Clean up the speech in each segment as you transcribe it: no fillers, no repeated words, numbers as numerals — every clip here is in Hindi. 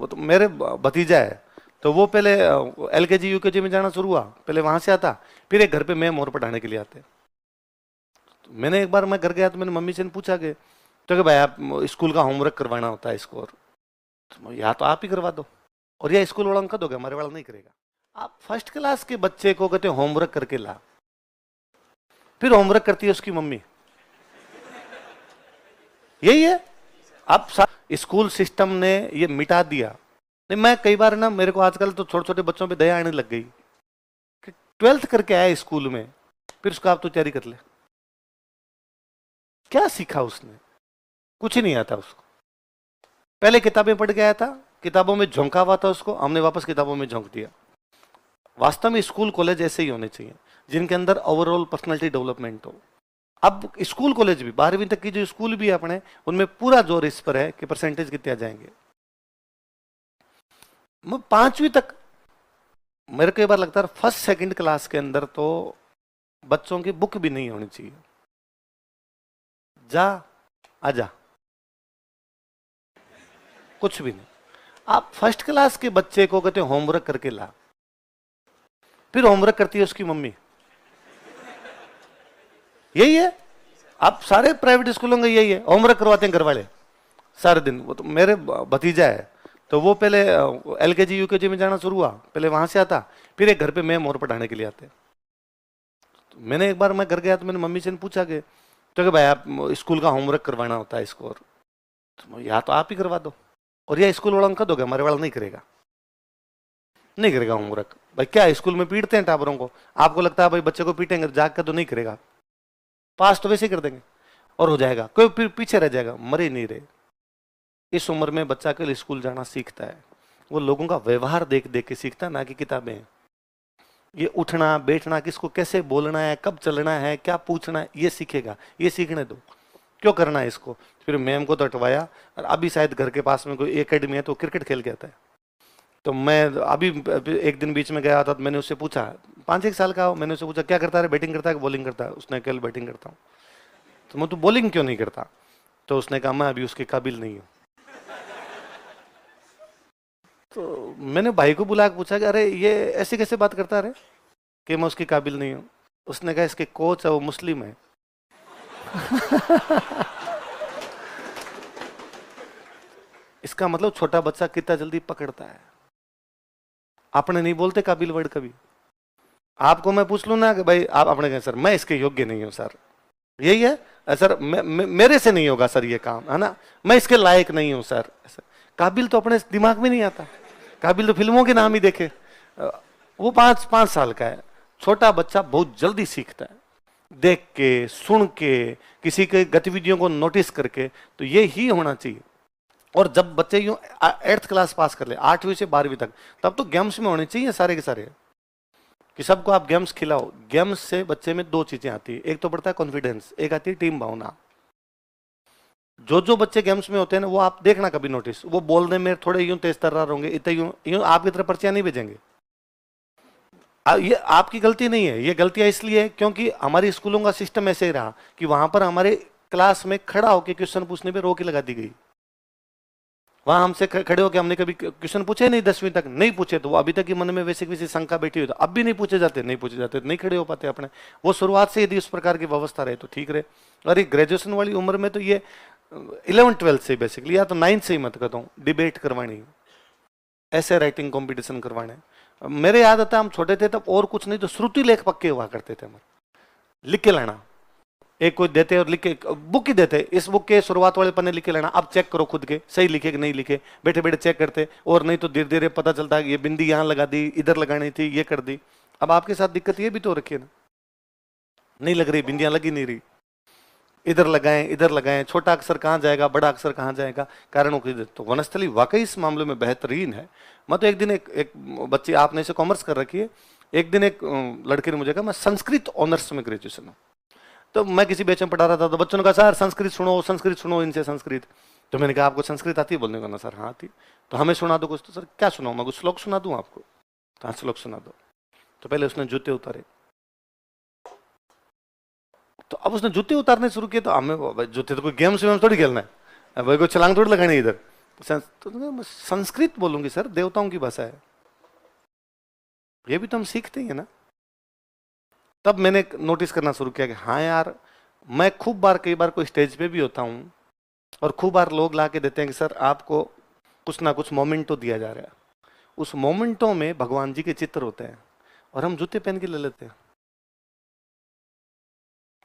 तो मेरे भतीजा है, तो वो पहले LKG UKG में जाना शुरू हुआ, पहले वहां से आता, फिर एक घर पे मैम और पढ़ाने के लिए आते। तो मैंने एक बार मैं घर गया तो मैंने मम्मी से पूछा कि तो कि भाई आप स्कूल का होमवर्क करवाना होता है इसको, और तो या तो आप ही करवा दो और या स्कूल वाला उनका दोगे, हमारे वाला नहीं करेगा। आप फर्स्ट क्लास के बच्चे को कहते होमवर्क करके ला, फिर होमवर्क करती है उसकी मम्मी। यही है। अब स्कूल सिस्टम ने ये मिटा दिया। नहीं, मैं कई बार ना, मेरे को आजकल तो छोटे छोटे बच्चों पे दया आने लग गई कि 12th करके आया स्कूल में, फिर उसका आप तो तैयारी कर ले। क्या सीखा उसने? कुछ ही नहीं आता उसको। पहले किताबें पढ़ के आया था, किताबों में झोंका हुआ था उसको, हमने वापस किताबों में झोंक दिया। वास्तव में स्कूल कॉलेज ऐसे ही होने चाहिए जिनके अंदर ओवरऑल पर्सनालिटी डेवलपमेंट हो। अब स्कूल कॉलेज भी 12वीं तक की जो स्कूल भी है अपने, उनमें पूरा जोर इस पर है कि परसेंटेज कितने आ जाएंगे। 5वीं तक मेरे को एक बार लगता है फर्स्ट सेकंड क्लास के अंदर तो बच्चों की बुक भी नहीं होनी चाहिए। जा आजा, कुछ भी नहीं। आप फर्स्ट क्लास के बच्चे को कहते होमवर्क करके ला, फिर होमवर्क करती है उसकी मम्मी। यही है। आप सारे प्राइवेट स्कूलों में यही है, होमवर्क करवाते हैं घर वाले सारे दिन। वो तो मेरे भतीजा है, तो वो पहले LKG UKG में जाना शुरू हुआ, पहले वहां से आता, फिर एक घर पे मैम और पढ़ाने के लिए आते। तो मैंने एक बार मैं घर गया तो मैंने मम्मी से पूछा कि तो कि भाई आप स्कूल का होमवर्क करवाना होता है इसको, और तो या तो आप ही करवा दो और या स्कूल वाला उनका दोगे, हमारे वाला नहीं करेगा। नहीं करेगा होमवर्क। भाई क्या स्कूल में पीटते हैं टाबरों को? आपको लगता है भाई बच्चे को पीटेंगे जाग कर तो नहीं करेगा, पास तो वैसे ही कर देंगे और हो जाएगा, कोई फिर पीछे रह जाएगा। मरे नहीं रहे। इस उम्र में बच्चा के लिए स्कूल जाना सीखता है, वो लोगों का व्यवहार देख देख के सीखता है, ना कि किताबें। ये उठना बैठना, किसको कैसे बोलना है, कब चलना है, क्या पूछना है, ये सीखेगा। ये सीखने दो, क्यों करना है इसको? फिर मैम को तो हटवाया, और अभी शायद घर के पास में कोई एकेडमी है तो क्रिकेट खेल के आता है। तो मैं अभी एक दिन बीच में गया था तो मैंने उससे पूछा, 5-1 साल का हो, मैंने उससे पूछा क्या करता है, बैटिंग करता है कि बॉलिंग करता है? उसने कल बैटिंग करता हूँ। तो मैं तो बॉलिंग क्यों नहीं करता? तो उसने कहा मैं अभी उसके काबिल नहीं हूँ। तो मैंने भाई को बुला के पूछा कि अरे ये ऐसे कैसे बात करता रहे कि मैं उसके काबिल नहीं हूँ? उसने कहा इसके कोच है वो मुस्लिम है। इसका मतलब छोटा बच्चा कितना जल्दी पकड़ता है। आपने नहीं बोलते काबिल वर्ड कभी। आपको मैं पूछ लूं ना कि भाई आप अपने कहें सर मैं इसके योग्य नहीं हूं सर, यही है सर, मेरे से नहीं होगा सर ये काम, है ना, मैं इसके लायक नहीं हूं सर। काबिल तो अपने दिमाग में नहीं आता। काबिल तो फिल्मों के नाम ही देखे। वो 5 साल का है। छोटा बच्चा बहुत जल्दी सीखता है, देख के, सुन के, किसी के गतिविधियों को नोटिस करके। तो ये ही होना चाहिए। और जब बच्चे यूं 8th क्लास पास कर ले, 8वीं से 12वीं तक, तब तो गेम्स में होने चाहिए सारे के सारे, कि सबको आप गेम्स खिलाओ। गेम्स से बच्चे में 2 चीजें आती है, एक तो बढ़ता है कॉन्फिडेंस, एक आती है टीम भावना। जो बच्चे गेम्स में होते हैं ना, वो आप देखना कभी नोटिस, वो बोलने में थोड़े यूं तेज तर्रार होंगे, इतने यूं आपकी तरफ पर्चियां नहीं भेजेंगे। ये आपकी गलती नहीं है, ये गलतियां इसलिए है क्योंकि हमारी स्कूलों का सिस्टम ऐसे ही रहा कि वहां पर हमारे क्लास में खड़ा होकर क्वेश्चन पूछने पे रोक लगा दी गई। वहां हमसे खड़े होकर हमने कभी क्वेश्चन पूछे नहीं, 10वीं तक नहीं पूछे, तो वो अभी तक ही मन में वैसे किसी शंका बैठी हुई, तो अब भी नहीं पूछे जाते, नहीं पूछे जाते, नहीं खड़े हो पाते अपने। वो शुरुआत से यदि उस प्रकार की व्यवस्था रहे तो ठीक रहे। और ये ग्रेजुएशन वाली उम्र में तो ये 11th-12th से बेसिकली, या तो 9th से ही मत कहता हूँ, डिबेट करवानी, ऐसे राइटिंग कॉम्पिटिशन करवाने। मेरे याद आता है हम छोटे थे तब और कुछ नहीं तो श्रुति लेख पक्के हुआ करते थे हमारे, लिख के लाना। एक कोई देते और लिख के बुक ही देते, इस बुक के शुरुआत वाले पन्ने लिख के लेना, अब चेक करो खुद के सही लिखे कि नहीं लिखे। बैठे बैठे चेक करते, और नहीं तो धीरे धीरे पता चलता है ये बिंदी यहाँ लगा दी, इधर लगानी थी, ये कर दी। अब आपके साथ दिक्कत ये भी तो रखी है ना, नहीं लग रही, बिंदियां लगी नहीं रही, इधर लगाएं, छोटा अक्षर कहाँ जाएगा, बड़ा अक्षर कहाँ जाएगा, कारणों की। तो वनस्थली वाकई इस मामले में बेहतरीन है। मैं तो एक दिन एक बच्ची, आपने इसे कॉमर्स कर रखी है, एक दिन एक लड़के ने मुझे कहा मैं संस्कृत ऑनर्स में ग्रेजुएशन हूँ। तो मैं किसी बैच में पढ़ा रहा था, तो बच्चों ने कहा सर संस्कृत सुनो इनसे संस्कृत। तो मैंने कहा आपको संस्कृत आती है बोलने को ना? सर हाँ आती। तो हमें सुना दो कुछ। तो सर क्या सुनाऊं, मैं कुछ श्लोक सुना दूं आपको? तो हाँ श्लोक सुना दो। तो पहले उसने जूते उतारे, तो अब उसने जूते उतारने शुरू किए, तो हमें जूते तो कोई गेम्स में थोड़ी खेलना है भाई, कोई छलांग थोड़ी लगानी इधर। तो संस्कृत बोलूंगी सर, देवताओं की भाषा है, ये भी तो हम सीखते ही है ना। तब मैंने नोटिस करना शुरू किया कि हाँ यार, मैं खूब बार, कई बार कोई स्टेज पे भी होता हूँ और खूब बार लोग ला के देते हैं कि सर आपको कुछ ना कुछ मोमेंटो दिया जा रहा है, उस मोमेंटो में भगवान जी के चित्र होते हैं और हम जूते पहन के ले लेते हैं।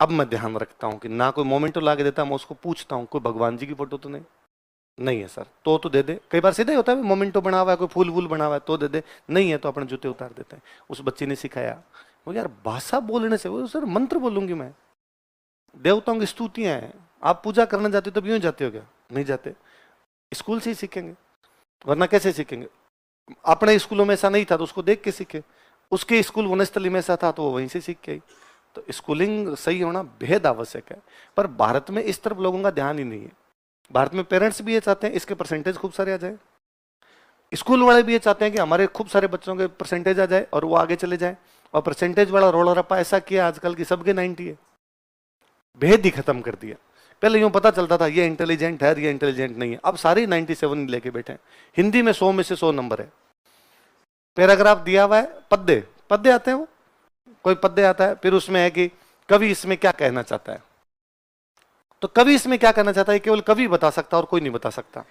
अब मैं ध्यान रखता हूं कि ना कोई मोमेंटो ला के देता, मैं उसको पूछता हूं कोई भगवान जी की फोटो तो नहीं है सर, तो दे दे। कई बार सीधा ही होता है, मोमेंटो बना हुआ है, कोई फूल वूल बना हुआ है तो दे दे, नहीं है तो अपने जूते उतार देते हैं। उस बच्चे ने सिखाया मुझे, यार भाषा बोलने से, वो सर मंत्र बोलूंगी मैं, देवताओं की स्तुतियां हैं, आप पूजा करने जाते हो तो यूं जाते हो क्या? नहीं जाते, स्कूल से ही सीखेंगे, वरना कैसे सीखेंगे? अपने स्कूलों में ऐसा नहीं था तो उसको देख के सीखे, उसके स्कूल वनस्थली में ऐसा था तो वो वहीं से सीख के आई। तो स्कूलिंग सही होना बेहद आवश्यक है, पर भारत में इस तरफ लोगों का ध्यान ही नहीं है। भारत में पेरेंट्स भी ये चाहते हैं इसके परसेंटेज खूब सारे आ जाए, स्कूल वाले भी ये चाहते हैं कि हमारे खूब सारे बच्चों के परसेंटेज आ जाए और वो आगे चले जाए, और परसेंटेज वाला रोल रप्पा ऐसा किया आजकल की सबके 90 है, भेद ही खत्म कर दिया। पहले यूं पता चलता था ये इंटेलिजेंट है, ये इंटेलिजेंट नहीं है, अब सारे 97 लेके बैठे हैं। हिंदी में 100 में से 100 नंबर है, पैराग्राफ दिया हुआ है, पद्य पद्य आते हैं, वो कोई पद्य आता है, फिर उसमें है कि कवि इसमें क्या कहना चाहता है, तो कवि इसमें क्या कहना चाहता है केवल कवि बता सकता है और कोई नहीं बता सकता।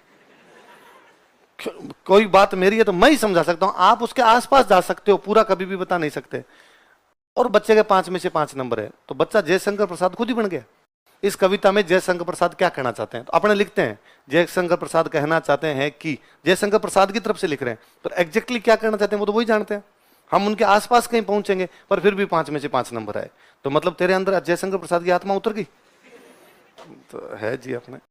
कोई बात मेरी है तो मैं ही समझा सकता हूं, आप उसके आसपास जा सकते हो, पूरा कभी भी बता नहीं सकते। और बच्चे के 5 में से 5 नंबर है, तो बच्चा जयशंकर प्रसाद खुद ही बन गया। इस कविता में जयशंकर प्रसाद क्या कहना चाहते हैं, तो अपने लिखते हैं जयशंकर प्रसाद कहना चाहते हैं कि, जयशंकर प्रसाद की तरफ से लिख रहे हैं, पर एग्जैक्टली क्या कहना चाहते हैं वो तो वही जानते हैं। हम उनके आसपास कहीं पहुंचेंगे पर फिर भी 5 में से 5 नंबर आए, तो मतलब तेरे अंदर जयशंकर प्रसाद की आत्मा उतर गई। तो है जी अपने